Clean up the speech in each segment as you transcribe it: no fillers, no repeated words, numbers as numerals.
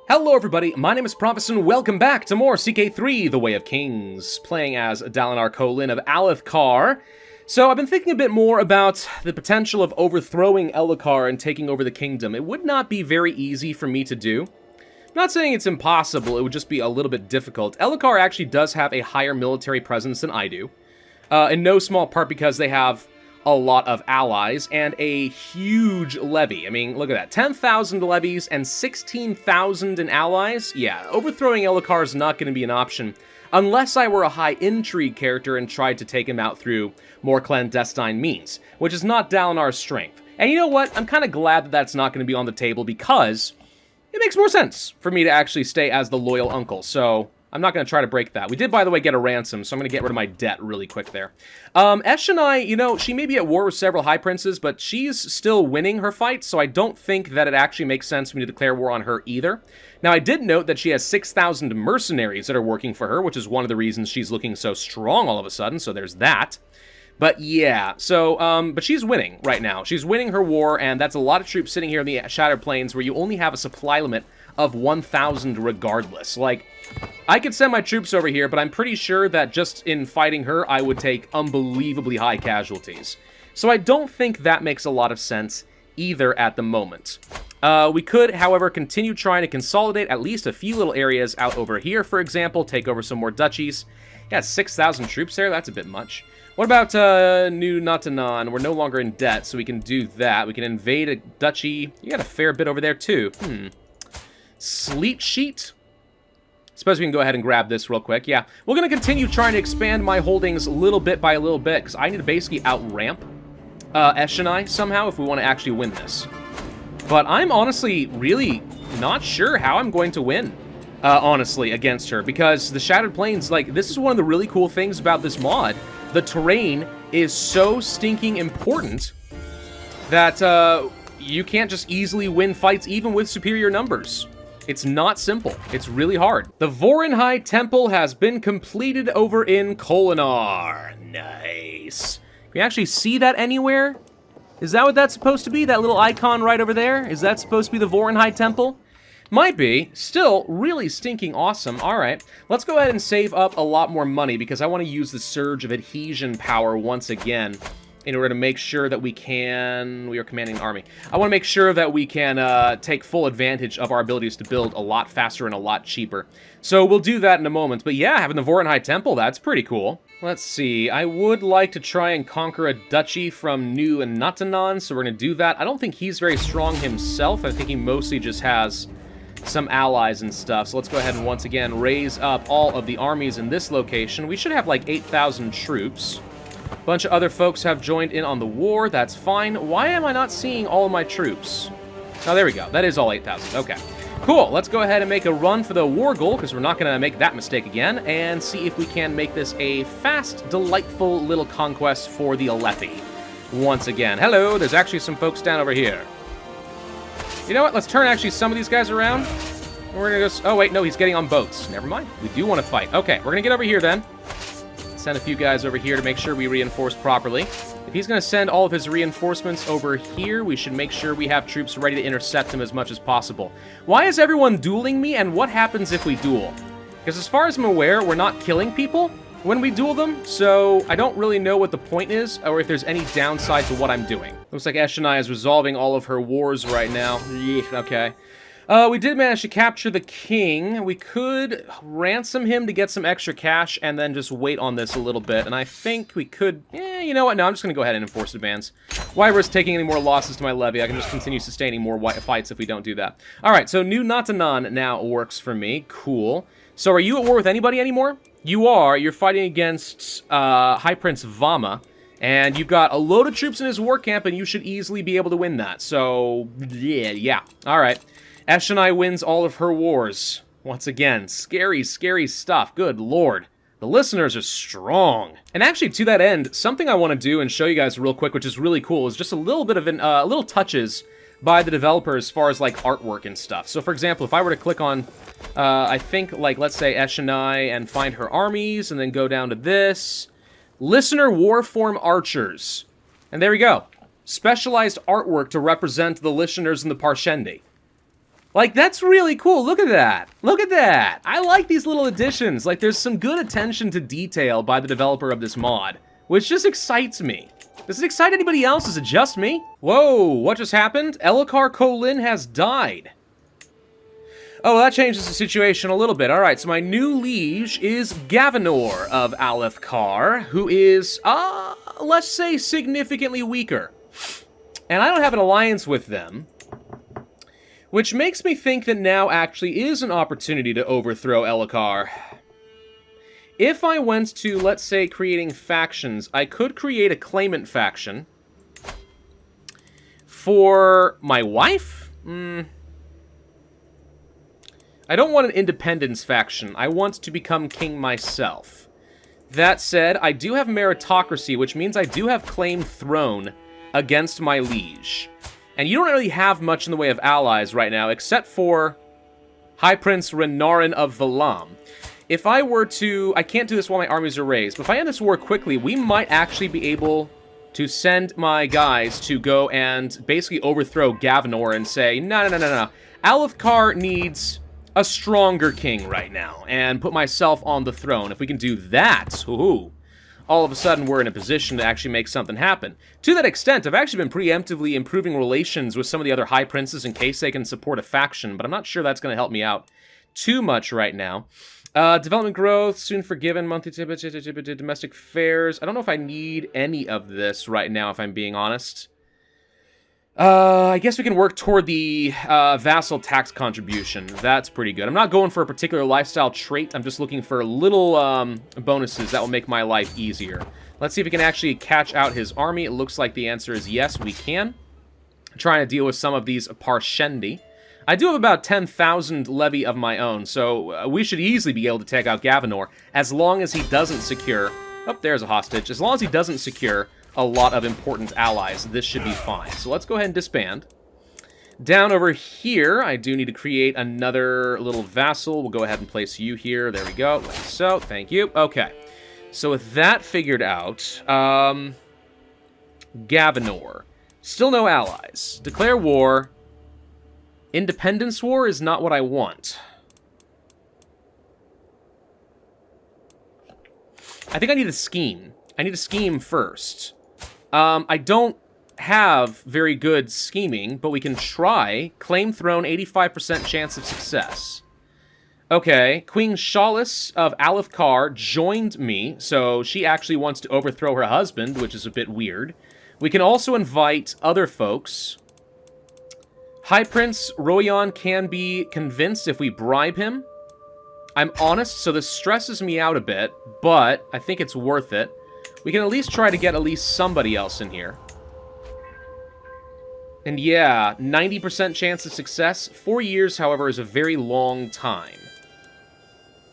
Hello everybody, my name is Pravus and welcome back to more CK3, The Way of Kings, playing as Dalinar Kholin of Alethkar. So I've been thinking a bit more about the potential of overthrowing Elhokar and taking over the kingdom. It would not be very easy for me to do. I'm not saying it's impossible, it would just be a little bit difficult. Elhokar actually does have a higher military presence than I do, in no small part because they have a lot of allies, and a huge levy. I mean, look at that. 10,000 levies and 16,000 in allies? Yeah, overthrowing Elhokar is not going to be an option, unless I were a high intrigue character and tried to take him out through more clandestine means, which is not Dalinar's strength. And you know what? I'm kind of glad that that's not going to be on the table, because it makes more sense for me to actually stay as the loyal uncle, so I'm not going to try to break that. We did, by the way, get a ransom, so I'm going to get rid of my debt really quick there. Eshonai, you know, she may be at war with several High Princes, but she's still winning her fight, so I don't think that it actually makes sense for me to declare war on her either. Now, I did note that she has 6,000 mercenaries that are working for her, which is one of the reasons she's looking so strong all of a sudden, so there's that. But yeah, so, but she's winning right now. She's winning her war, and that's a lot of troops sitting here in the Shattered Plains where you only have a supply limit of 1,000 regardless. Like, I could send my troops over here, but I'm pretty sure that just in fighting her, I would take unbelievably high casualties. So I don't think that makes a lot of sense either at the moment. We could, however, continue trying to consolidate at least a few little areas out over here, for example, take over some more duchies. Yeah, 6,000 troops there, that's a bit much. What about New Natanan? We're no longer in debt, so we can do that. We can invade a duchy. You got a fair bit over there, too. Sleet Sheet? Suppose we can go ahead and grab this real quick. Yeah, we're going to continue trying to expand my holdings little bit by little bit, because I need to basically out-ramp Eshonai somehow if we want to actually win this. But I'm honestly really not sure how I'm going to win, honestly, against her, because the Shattered Plains, like, this is one of the really cool things about this mod. The terrain is so stinking important that you can't just easily win fights even with superior numbers. It's not simple. It's really hard. The Voronhai Temple has been completed over in Kholinar. Nice. Can you actually see that anywhere? Is that what that's supposed to be? That little icon right over there? Is that supposed to be the Voronhai Temple? Might be. Still, really stinking awesome. Alright, let's go ahead and save up a lot more money because I want to use the Surge of Adhesion power once again in order to make sure that we can... We are commanding an army. I want to make sure that we can take full advantage of our abilities to build a lot faster and a lot cheaper. So we'll do that in a moment. But yeah, having the Voronhai Temple, that's pretty cool. Let's see. I would like to try and conquer a duchy from New Natanan, so we're going to do that. I don't think he's very strong himself. I think he mostly just has some allies and stuff. So let's go ahead and once again raise up all of the armies in this location. We should have like 8,000 troops. A bunch of other folks have joined in on the war. That's fine. Why am I not seeing all of my troops? Oh, there we go. That is all 8,000. Okay. Cool. Let's go ahead and make a run for the war goal, because we're not going to make that mistake again, and see if we can make this a fast, delightful little conquest for the Alethi. Once again. Hello, there's actually some folks down over here. You know what? Let's turn actually some of these guys around. We're going to go... Oh, wait. No, he's getting on boats. Never mind. We do want to fight. Okay, we're going to get over here then. Send a few guys over here to make sure we reinforce properly. If he's going to send all of his reinforcements over here, we should make sure we have troops ready to intercept him as much as possible. Why is everyone dueling me, and what happens if we duel? Because as far as I'm aware, we're not killing people when we duel them, so I don't really know what the point is, or if there's any downside to what I'm doing. Looks like Eshonai is resolving all of her wars right now. Okay. We did manage to capture the king. We could ransom him to get some extra cash and then just wait on this a little bit. And I think we could... you know what? No, I'm just going to go ahead and enforce advance. Why risk taking any more losses to my levy? I can just continue sustaining more fights if we don't do that. Alright, so New Natanan now works for me. Cool. So are you at war with anybody anymore? You are. You're fighting against High Prince Vama. And you've got a load of troops in his war camp, and you should easily be able to win that. So, yeah. Alright. Eshonai wins all of her wars. Once again, scary, scary stuff. Good lord. The listeners are strong. And actually, to that end, something I want to do and show you guys real quick, which is really cool, is just a little bit of little touches by the developer as far as, like, artwork and stuff. So, for example, if I were to click on, I think, like, let's say Eshonai and find her armies, and then go down to this. Listener Warform Archers. And there we go. Specialized artwork to represent the listeners in the Parshendi. Like, that's really cool. Look at that. Look at that. I like these little additions. Like, there's some good attention to detail by the developer of this mod, which just excites me. Does it excite anybody else? Is it just me? Whoa, what just happened? Kholin has died. Oh, that changes the situation a little bit. All right, so my new liege is Gavinor of Alethkar, who is, let's say, significantly weaker. And I don't have an alliance with them, which makes me think that now actually is an opportunity to overthrow Elhokar. If I went to, let's say, creating factions, I could create a claimant faction for my wife? I don't want an independence faction. I want to become king myself. That said, I do have meritocracy, which means I do have claimed throne against my liege. And you don't really have much in the way of allies right now, except for High Prince Renarin of Valam. If I were to... I can't do this while my armies are raised, but if I end this war quickly, we might actually be able to send my guys to go and basically overthrow Gavinor and say, no. Alethkar needs a stronger king right now, and put myself on the throne. If we can do that, all of a sudden we're in a position to actually make something happen. To that extent, I've actually been preemptively improving relations with some of the other high princes in case they can support a faction, but I'm not sure that's going to help me out too much right now. Development growth, soon forgiven, monthly domestic affairs. I don't know if I need any of this right now, if I'm being honest. I guess we can work toward the vassal tax contribution. That's pretty good. I'm not going for a particular lifestyle trait. I'm just looking for little bonuses that will make my life easier. Let's see if we can actually catch out his army. It looks like the answer is yes, we can. I'm trying to deal with some of these Parshendi. I do have about 10,000 levy of my own, so we should easily be able to take out Gavinor as long as he doesn't secure... Oh, there's a hostage. As long as he doesn't secure a lot of important allies, this should be fine. So let's go ahead and disband. Down over here, I do need to create another little vassal. We'll go ahead and place you here. There we go. Like so. Thank you. Okay. So with that figured out, Gavinor. Still no allies. Declare war. Independence war is not what I want. I think I need a scheme. I need a scheme first. I don't have very good scheming, but we can try. Claim throne, 85% chance of success. Okay, Queen Shalis of Alethkar joined me, so she actually wants to overthrow her husband, which is a bit weird. We can also invite other folks. High Prince Royan can be convinced if we bribe him. I'm honest, so this stresses me out a bit, but I think it's worth it. We can at least try to get at least somebody else in here. And yeah, 90% chance of success. 4 years, however, is a very long time.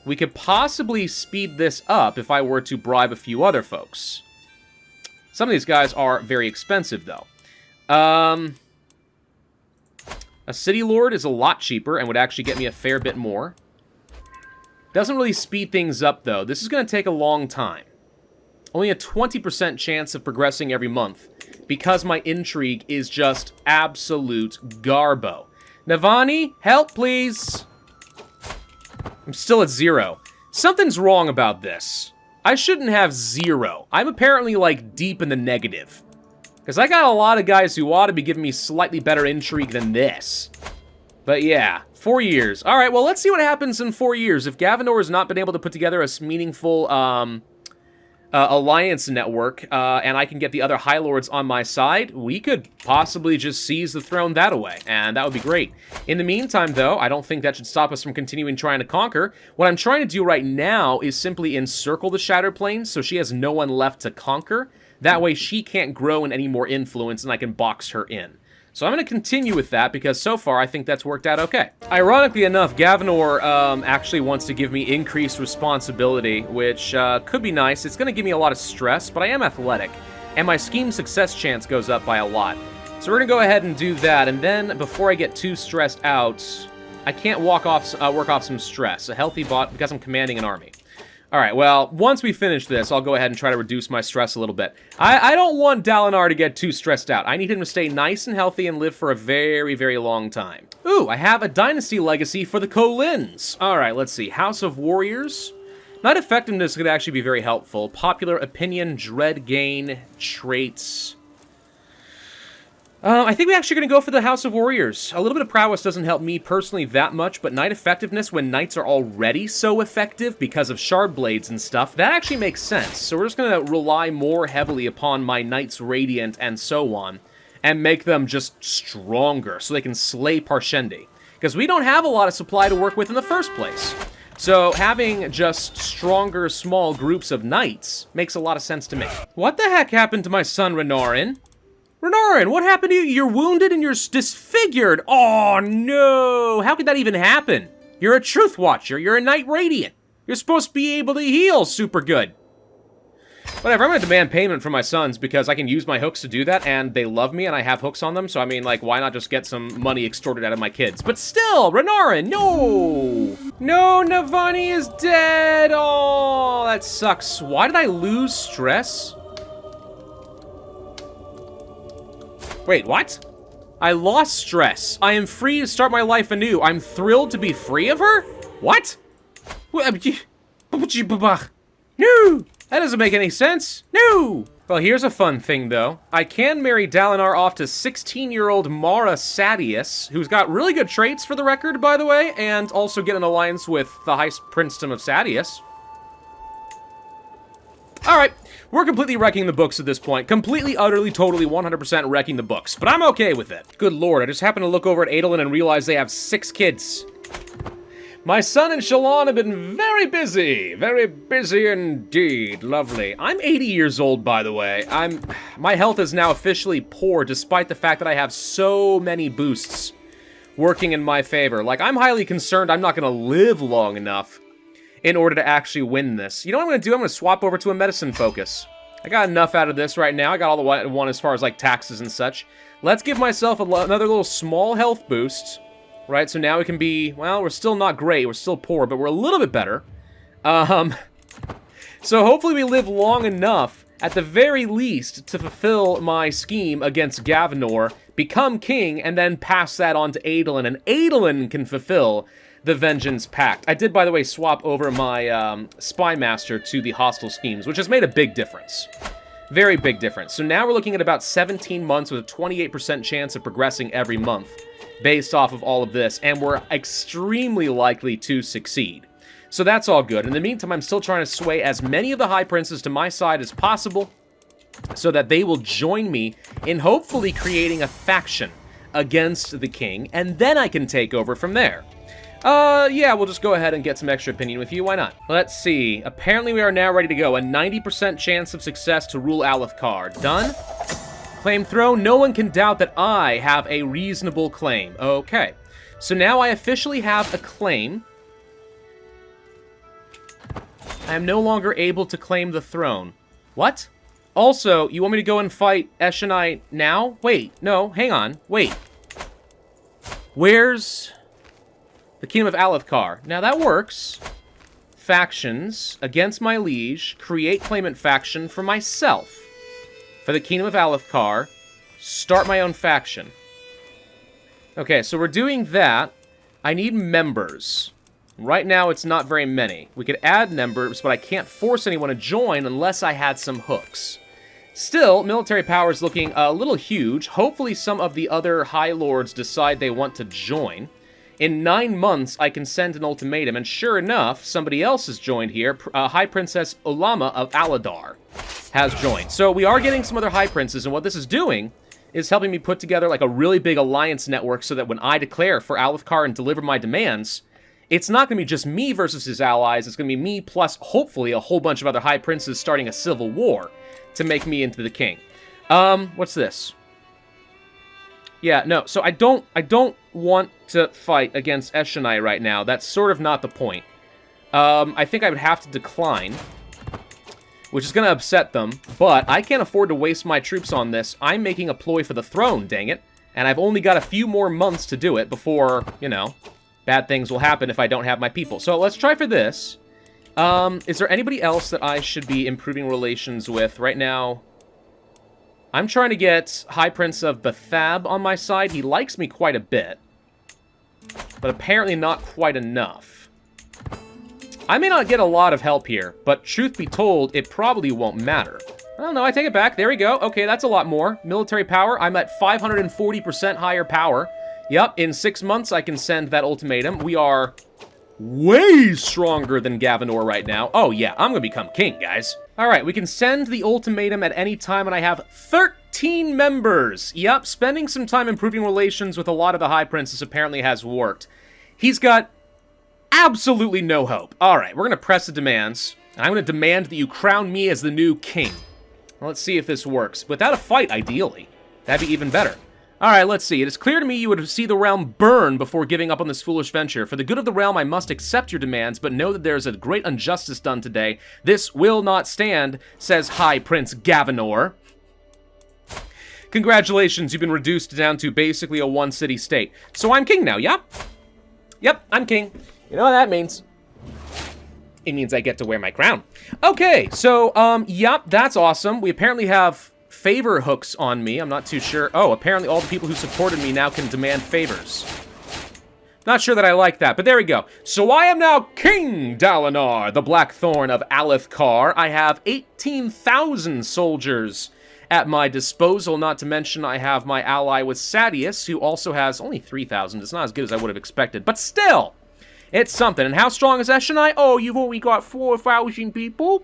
We could possibly speed this up if I were to bribe a few other folks. Some of these guys are very expensive, though. A city lord is a lot cheaper and would actually get me a fair bit more. Doesn't really speed things up, though. This is going to take a long time. Only a 20% chance of progressing every month, because my intrigue is just absolute garbo. Navani, help, please! I'm still at 0. Something's wrong about this. I shouldn't have 0. I'm apparently, like, deep in the negative. Because I got a lot of guys who ought to be giving me slightly better intrigue than this. But yeah, 4 years. Alright, well, let's see what happens in 4 years. If Gavinor has not been able to put together a meaningful alliance network, and I can get the other High Lords on my side, we could possibly just seize the throne that away, and that would be great. In the meantime, though, I don't think that should stop us from continuing trying to conquer. What I'm trying to do right now is simply encircle the Shattered Plains so she has no one left to conquer. That way she can't grow in any more influence and I can box her in. So I'm going to continue with that because so far I think that's worked out okay. Ironically enough, Gavinor actually wants to give me increased responsibility, which could be nice. It's going to give me a lot of stress, but I am athletic, and my scheme success chance goes up by a lot. So we're going to go ahead and do that, and then before I get too stressed out, I can't work off some stress. A healthy bot because I'm commanding an army. Alright, well, once we finish this, I'll go ahead and try to reduce my stress a little bit. I don't want Dalinar to get too stressed out. I need him to stay nice and healthy and live for a very, very long time. Ooh, I have a dynasty legacy for the Kholins. Alright, let's see. House of Warriors. Knight effectiveness could actually be very helpful. Popular opinion, dread gain, traits. I think we're actually going to go for the House of Warriors. A little bit of prowess doesn't help me personally that much, but knight effectiveness when knights are already so effective because of shard blades and stuff, that actually makes sense. So we're just going to rely more heavily upon my knights radiant and so on, and make them just stronger so they can slay Parshendi. Because we don't have a lot of supply to work with in the first place. So having just stronger small groups of knights makes a lot of sense to me. What the heck happened to my son Renarin? Renarin, what happened to you? You're wounded and you're disfigured. Oh, no. How could that even happen? You're a Truth Watcher. You're a Knight Radiant. You're supposed to be able to heal super good. Whatever, I'm going to demand payment from my sons because I can use my hooks to do that, and they love me, and I have hooks on them, so I mean, like, why not just get some money extorted out of my kids? But still, Renarin, no! No, Navani is dead! Oh, that sucks. Why did I lose stress? Wait, what? I lost stress. I am free to start my life anew. I'm thrilled to be free of her? What? No! That doesn't make any sense. No! Well, here's a fun thing, though. I can marry Dalinar off to 16-year-old Mara Sadius, who's got really good traits, for the record, by the way, and also get an alliance with the High Princedom of Sadius. Alright, we're completely wrecking the books at this point. Completely, utterly, totally, 100% wrecking the books. But I'm okay with it. Good lord, I just happened to look over at Adolin and realize they have 6 kids. My son and Shallan have been very busy indeed. Lovely. I'm 80 years old, by the way. My health is now officially poor, despite the fact that I have so many boosts working in my favor. Like, I'm highly concerned I'm not going to live long enough in order to actually win this. You know what I'm going to do? I'm going to swap over to a medicine focus. I got enough out of this right now. I got all the way I want as far as, like, taxes and such. Let's give myself another little small health boost. Right, so now we can be, well, we're still not great, we're still poor, but we're a little bit better. So hopefully we live long enough, at the very least, to fulfill my scheme against Gavinor, become king, and then pass that on to Adolin, and Adolin can fulfill the Vengeance Pact. I did, by the way, swap over my Spy Master to the hostile schemes, which has made a big difference. Very big difference. So now we're looking at about 17 months with a 28% chance of progressing every month, based off of all of this, and we're extremely likely to succeed. So that's all good. In the meantime, I'm still trying to sway as many of the High Princes to my side as possible, so that they will join me in hopefully creating a faction against the king, and then I can take over from there. Yeah, we'll just go ahead and get some extra opinion with you, why not? Let's see. Apparently we are now ready to go. A 90% chance of success to rule Alethkar. Done? Claim throne, no one can doubt that I have a reasonable claim. Okay. So now I officially have a claim. I am no longer able to claim the throne. What? Also, you want me to go and fight Eshonai now? Wait, no, hang on, wait. Where's the Kingdom of Alethkar? Now that works. Factions, against my liege, create claimant faction for myself. For the Kingdom of Alethkar, start my own faction. Okay, so we're doing that. I need members. Right now, it's not very many. We could add members, but I can't force anyone to join unless I had some hooks. Still, military power is looking a little huge. Hopefully some of the other High Lords decide they want to join. In 9 months, I can send an ultimatum, and sure enough, somebody else has joined here. High Princess Olama of Aladar has joined. So we are getting some other High Princes, and what this is doing is helping me put together like a really big alliance network so that when I declare for Alethkar and deliver my demands, it's not going to be just me versus his allies, it's going to be me plus hopefully a whole bunch of other High Princes starting a civil war to make me into the king. What's this? Yeah, no, so I don't want to fight against Eshonai right now. That's sort of not the point. I think I would have to decline, which is going to upset them, but I can't afford to waste my troops on this. I'm making a ploy for the throne, dang it, and I've only got a few more months to do it before, you know, bad things will happen if I don't have my people. So let's try for this. Is there anybody else that I should be improving relations with? Right now, I'm trying to get High Prince of Bethab on my side. He likes me quite a bit, but apparently not quite enough. I may not get a lot of help here, but truth be told, it probably won't matter. I don't know, I take it back. There we go. Okay, that's a lot more. Military power, I'm at 540% higher power. Yep, in 6 months I can send that ultimatum. We are way stronger than Gavinor right now. Oh yeah, I'm gonna become king, guys. All right, we can send the ultimatum at any time, and I have 13 members. Yep, spending some time improving relations with a lot of the High Princes apparently has worked. He's got absolutely no hope. All right, we're gonna press the demands, and I'm gonna demand that you crown me as the new king. Well, let's see if this works. Without a fight, ideally. That'd be even better. All right, let's see. It is clear to me you would see the realm burn before giving up on this foolish venture. For the good of the realm, I must accept your demands, but know that there is a great injustice done today. This will not stand, says High Prince Gavinor. Congratulations, you've been reduced down to basically a one-city state. So I'm king now, yeah? Yep, I'm king. You know what that means? It means I get to wear my crown. Okay, so, yep, that's awesome. We apparently have favor hooks on me. I'm not too sure. Oh, apparently all the people who supported me now can demand favors. Not sure that I like that, but there we go. So I am now King Dalinar, the Blackthorn of Alethkar. I have 18,000 soldiers at my disposal, not to mention I have my ally with Sadius, who also has only 3,000. It's not as good as I would have expected, but still, it's something. And how strong is Eshonai? Oh, you've only got 4,000 people?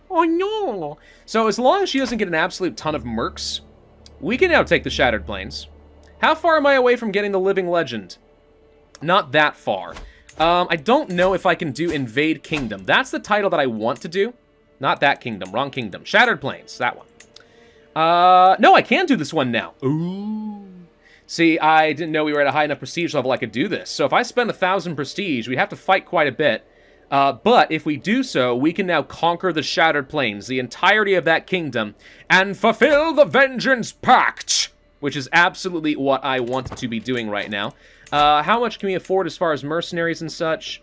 Oh, no. So as long as she doesn't get an absolute ton of mercs, we can now take the Shattered Plains. How far am I away from getting the Living Legend? Not that far. I don't know if I can do Invade Kingdom. That's the title that I want to do. Not that kingdom. Wrong kingdom. Shattered Plains. That one. No, I can do this one now. Ooh. See, I didn't know we were at a high enough prestige level I could do this. So if I spend 1,000 prestige, we'd have to fight quite a bit. But if we do so, we can now conquer the Shattered Plains, the entirety of that kingdom, and fulfill the Vengeance Pact, which is absolutely what I want to be doing right now. How much can we afford as far as mercenaries and such?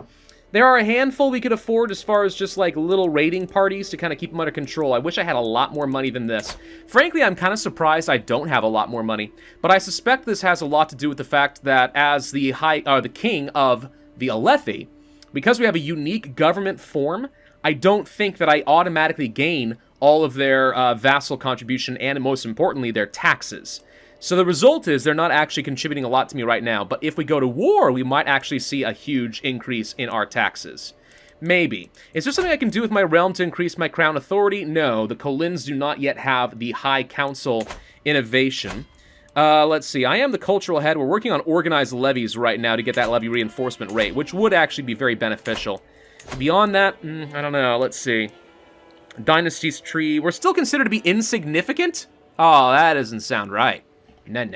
There are a handful we could afford as far as just like little raiding parties to kind of keep them under control. I wish I had a lot more money than this. Frankly, I'm kind of surprised I don't have a lot more money, but I suspect this has a lot to do with the fact that as the king of the Alethi, because we have a unique government form, I don't think that I automatically gain all of their vassal contribution and, most importantly, their taxes. So the result is they're not actually contributing a lot to me right now, but if we go to war, we might actually see a huge increase in our taxes. Maybe. Is there something I can do with my realm to increase my crown authority? No, the Kholins do not yet have the High Council innovation. Let's see, I am the cultural head. We're working on organized levies right now to get that levy reinforcement rate, which would actually be very beneficial. Beyond that, I don't know, let's see. Dynasty's tree, we're still considered to be insignificant? Oh, that doesn't sound right. No,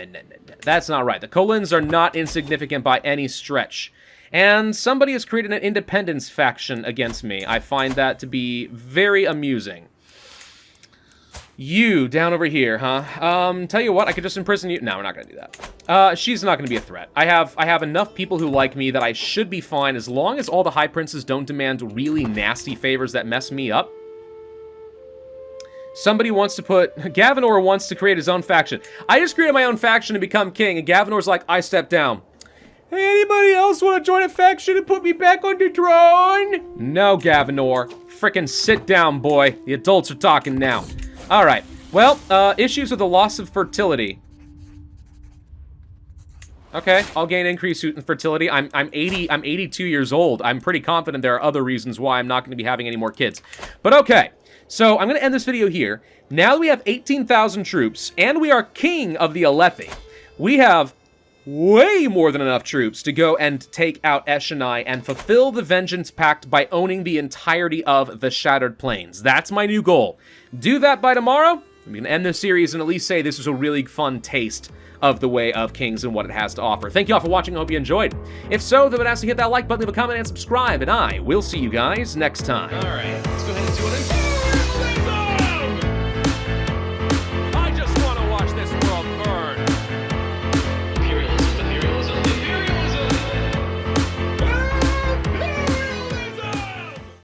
that's not right. The Kholins are not insignificant by any stretch. And somebody has created an independence faction against me. I find that to be very amusing. You, down over here, huh? Tell you what, I could just imprison you. No, we're not gonna do that. She's not gonna be a threat. I have enough people who like me that I should be fine as long as all the High Princes don't demand really nasty favors that mess me up. Somebody wants to Gavinor wants to create his own faction. I just created my own faction to become king, and Gavinor's like, I step down. Hey, anybody else want to join a faction and put me back on the throne? No, Gavinor. Frickin' sit down, boy. The adults are talking now. Alright, well, issues with the loss of fertility. Okay, I'll gain increased fertility. I'm 82 years old. I'm pretty confident there are other reasons why I'm not going to be having any more kids. But okay, so I'm going to end this video here. Now that we have 18,000 troops, and we are king of the Alethi, we have way more than enough troops to go and take out Eshonai and fulfill the Vengeance Pact by owning the entirety of the Shattered Plains. That's my new goal. Do that by tomorrow. I'm going to end this series and at least say this was a really fun taste of the Way of Kings and what it has to offer. Thank you all for watching. I hope you enjoyed. If so, then I'd ask you to hit that like button, leave a comment, and subscribe, and I will see you guys next time. All right, let's go ahead and do it.